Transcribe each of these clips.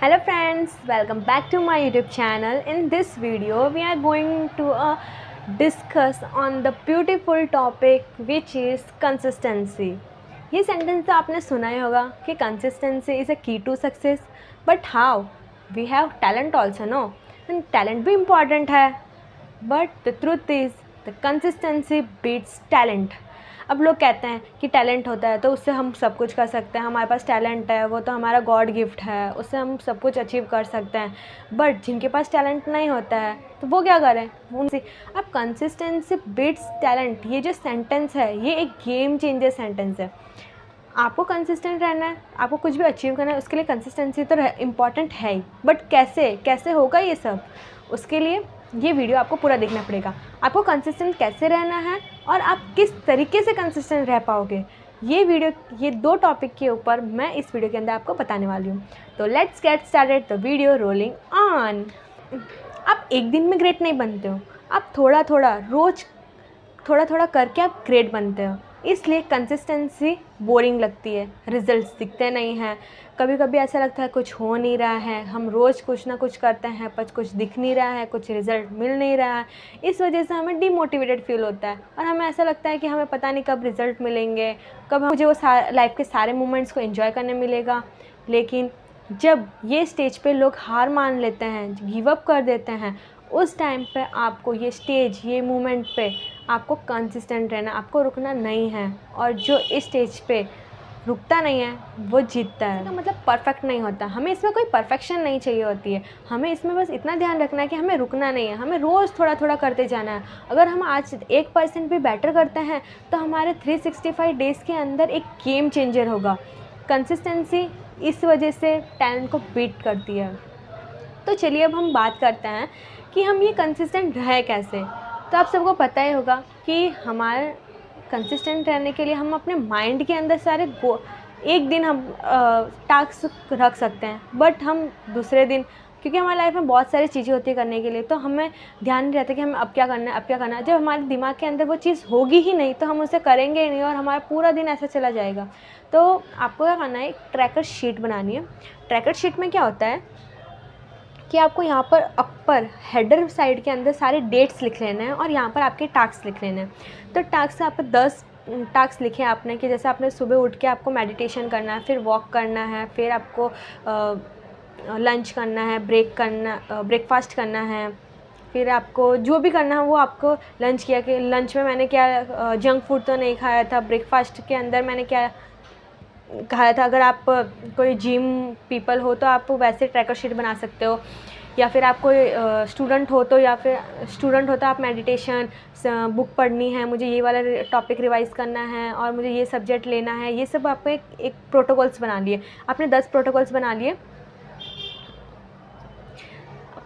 Hello friends, welcome back to my YouTube channel. In this video, we are going to discuss on the beautiful topic which is consistency. ये sentence तो आपने सुना ही होगा कि consistency is a key to success. But how? We have talent also, no? And talent भी important है. But the truth is, the consistency beats talent. अब लोग कहते हैं कि टैलेंट होता है तो उससे हम सब कुछ कर सकते हैं, हमारे पास टैलेंट है वो तो हमारा गॉड गिफ्ट है, उससे हम सब कुछ अचीव कर सकते हैं। बट जिनके पास टैलेंट नहीं होता है तो वो क्या करें उनसे। अब कंसिस्टेंसी बीट्स टैलेंट, ये जो सेंटेंस है ये एक गेम चेंजर सेंटेंस है। आपको कंसिस्टेंट रहना है, आपको कुछ भी अचीव करना है, उसके लिए कंसिस्टेंसी तो इम्पॉर्टेंट है ही। बट कैसे कैसे होगा ये सब, उसके लिए ये वीडियो आपको पूरा देखना पड़ेगा। आपको कंसिस्टेंट कैसे रहना है और आप किस तरीके से कंसिस्टेंट रह पाओगे, ये वीडियो, ये दो टॉपिक के ऊपर मैं इस वीडियो के अंदर आपको बताने वाली हूँ। तो let's get started, the video rolling on. आप एक दिन में ग्रेट नहीं बनते हो, आप थोड़ा थोड़ा रोज़ थोड़ा थोड़ा करके आप ग्रेट बनते हो। इसलिए कंसिस्टेंसी बोरिंग लगती है, रिजल्ट्स दिखते नहीं हैं, कभी कभी ऐसा लगता है कुछ हो नहीं रहा है। हम रोज़ कुछ ना कुछ करते हैं पर कुछ दिख नहीं रहा है, कुछ रिजल्ट मिल नहीं रहा है। इस वजह से हमें डिमोटिवेटेड फील होता है और हमें ऐसा लगता है कि हमें पता नहीं कब रिज़ल्ट मिलेंगे, कब मुझे वो लाइफ के सारे मोमेंट्स को एंजॉय करने मिलेगा। लेकिन जब ये स्टेज पे लोग हार मान लेते हैं, गिव अप कर देते हैं, उस टाइम पे आपको ये स्टेज, ये मोमेंट पे आपको कंसिस्टेंट रहना, आपको रुकना नहीं है। और जो इस स्टेज पे रुकता नहीं है वो जीतता है। इसका मतलब परफेक्ट नहीं होता, हमें इसमें कोई परफेक्शन नहीं चाहिए होती है। हमें इसमें बस इतना ध्यान रखना है कि हमें रुकना नहीं है, हमें रोज़ थोड़ा थोड़ा करते जाना है। अगर हम आज 1% भी बेटर करते हैं तो हमारे 365 डेज़ के अंदर एक गेम चेंजर होगा। कंसिस्टेंसी इस वजह से टैलेंट को बीट करती है। तो चलिए अब हम बात करते हैं कि हम ये कंसिस्टेंट रहे कैसे। तो आप सबको पता ही होगा कि हमारे कंसिस्टेंट रहने के लिए हम अपने माइंड के अंदर सारे एक दिन हम टास्क रख सकते हैं, बट हम दूसरे दिन, क्योंकि हमारी लाइफ में बहुत सारी चीज़ें होती है करने के लिए, तो हमें ध्यान नहीं रहता कि हमें अब क्या करना है, अब क्या करना है। जब हमारे दिमाग के अंदर वो चीज़ होगी ही नहीं तो हम उसे करेंगे ही नहीं और हमारा पूरा दिन ऐसा चला जाएगा। तो आपको क्या करना है, एक ट्रैकर शीट बनानी है। ट्रैकर शीट में क्या होता है कि आपको यहाँ पर अपर हेडर साइड के अंदर सारे डेट्स लिख लेने हैं और यहाँ पर आपके टास्क लिख लेने हैं। तो टास्क आप 10 टास्क लिखे आपने, कि जैसे आपने सुबह उठ के आपको मेडिटेशन करना है, फिर वॉक करना है, फिर आपको लंच करना है, ब्रेकफास्ट करना है, फिर आपको जो भी करना है वो आपको लंच किया कि लंच में मैंने क्या जंक फूड तो नहीं खाया था, ब्रेकफास्ट के अंदर मैंने क्या खाया था। अगर आप कोई जिम पीपल हो तो आप वैसे ट्रैकर शीट बना सकते हो, या फिर आप कोई स्टूडेंट हो तो, या फिर स्टूडेंट हो तो आप मेडिटेशन बुक पढ़नी है, मुझे ये वाला टॉपिक रिवाइज़ करना है और मुझे ये सब्जेक्ट लेना है, ये सब आपको एक प्रोटोकॉल्स बना लिए। आपने 10 प्रोटोकॉल्स बना लिए।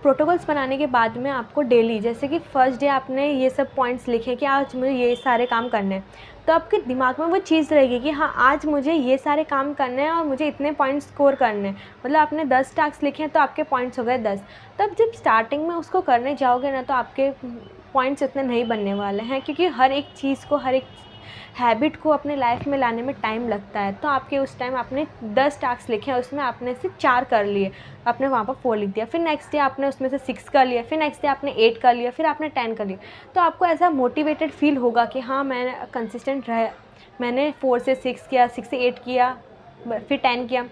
प्रोटोकॉल्स बनाने के बाद में आपको डेली, जैसे कि फर्स्ट डे आपने ये सब पॉइंट्स लिखे कि आज मुझे ये सारे काम करने हैं, तो आपके दिमाग में वो चीज़ रहेगी कि हाँ आज मुझे ये सारे काम करने हैं और मुझे इतने पॉइंट्स स्कोर करने हैं। मतलब आपने 10 टास्क लिखे हैं तो आपके पॉइंट्स हो गए 10। तब जब स्टार्टिंग में उसको करने जाओगे ना तो आपके पॉइंट्स इतने नहीं बनने वाले हैं, क्योंकि हर एक चीज़ को, हर एक हैबिट को अपने लाइफ में लाने में टाइम लगता है। तो आपके उस टाइम आपने 10 टास्क लिखे हैं, उसमें आपने से 4 कर लिए, आपने वहाँ पर 4 लिख दिया, फिर नेक्स्ट डे आपने उसमें से 6 कर लिया, फिर नेक्स्ट डे आपने 8 कर लिया, फिर आपने 10 कर लिया। तो आपको ऐसा मोटिवेटेड फील होगा कि हाँ मैंने कंसिस्टेंट रहा, मैंने 4 से 6 किया, 6 से 8 किया, फिर 10 किया।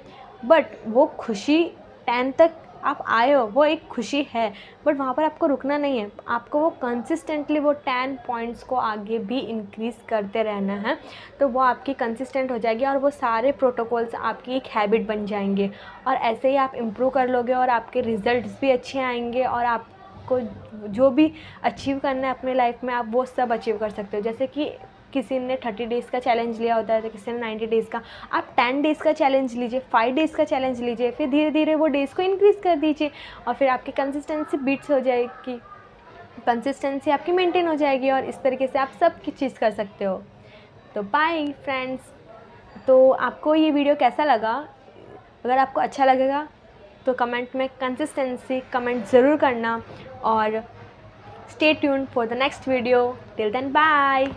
बट वो खुशी 10 तक आप आए हो, वो एक खुशी है, बट वहाँ पर आपको रुकना नहीं है, आपको वो कंसिस्टेंटली वो 10 पॉइंट्स को आगे भी इंक्रीज़ करते रहना है। तो वो आपकी कंसिस्टेंट हो जाएगी और वो सारे प्रोटोकॉल्स आपकी एक हैबिट बन जाएंगे, और ऐसे ही आप इम्प्रूव कर लोगे और आपके रिज़ल्ट्स भी अच्छे आएंगे और आपको जो भी अचीव करना है अपने लाइफ में आप वो सब अचीव कर सकते हो। जैसे कि किसी ने 30 डेज़ का चैलेंज लिया होता है तो किसी ने 90 डेज़ का, आप 10 डेज़ का चैलेंज लीजिए, 5 डेज़ का चैलेंज लीजिए, फिर धीरे धीरे वो डेज़ को इंक्रीज़ कर दीजिए और फिर आपकी कंसिस्टेंसी बीट्स हो जाएगी, कंसिस्टेंसी आपकी मेंटेन हो जाएगी और इस तरीके से आप सब की चीज़ कर सकते हो। तो बाय फ्रेंड्स। तो आपको ये वीडियो कैसा लगा? अगर आपको अच्छा लगेगा तो कमेंट में कंसिस्टेंसी कमेंट ज़रूर करना और stay tuned for the next video. Till then bye.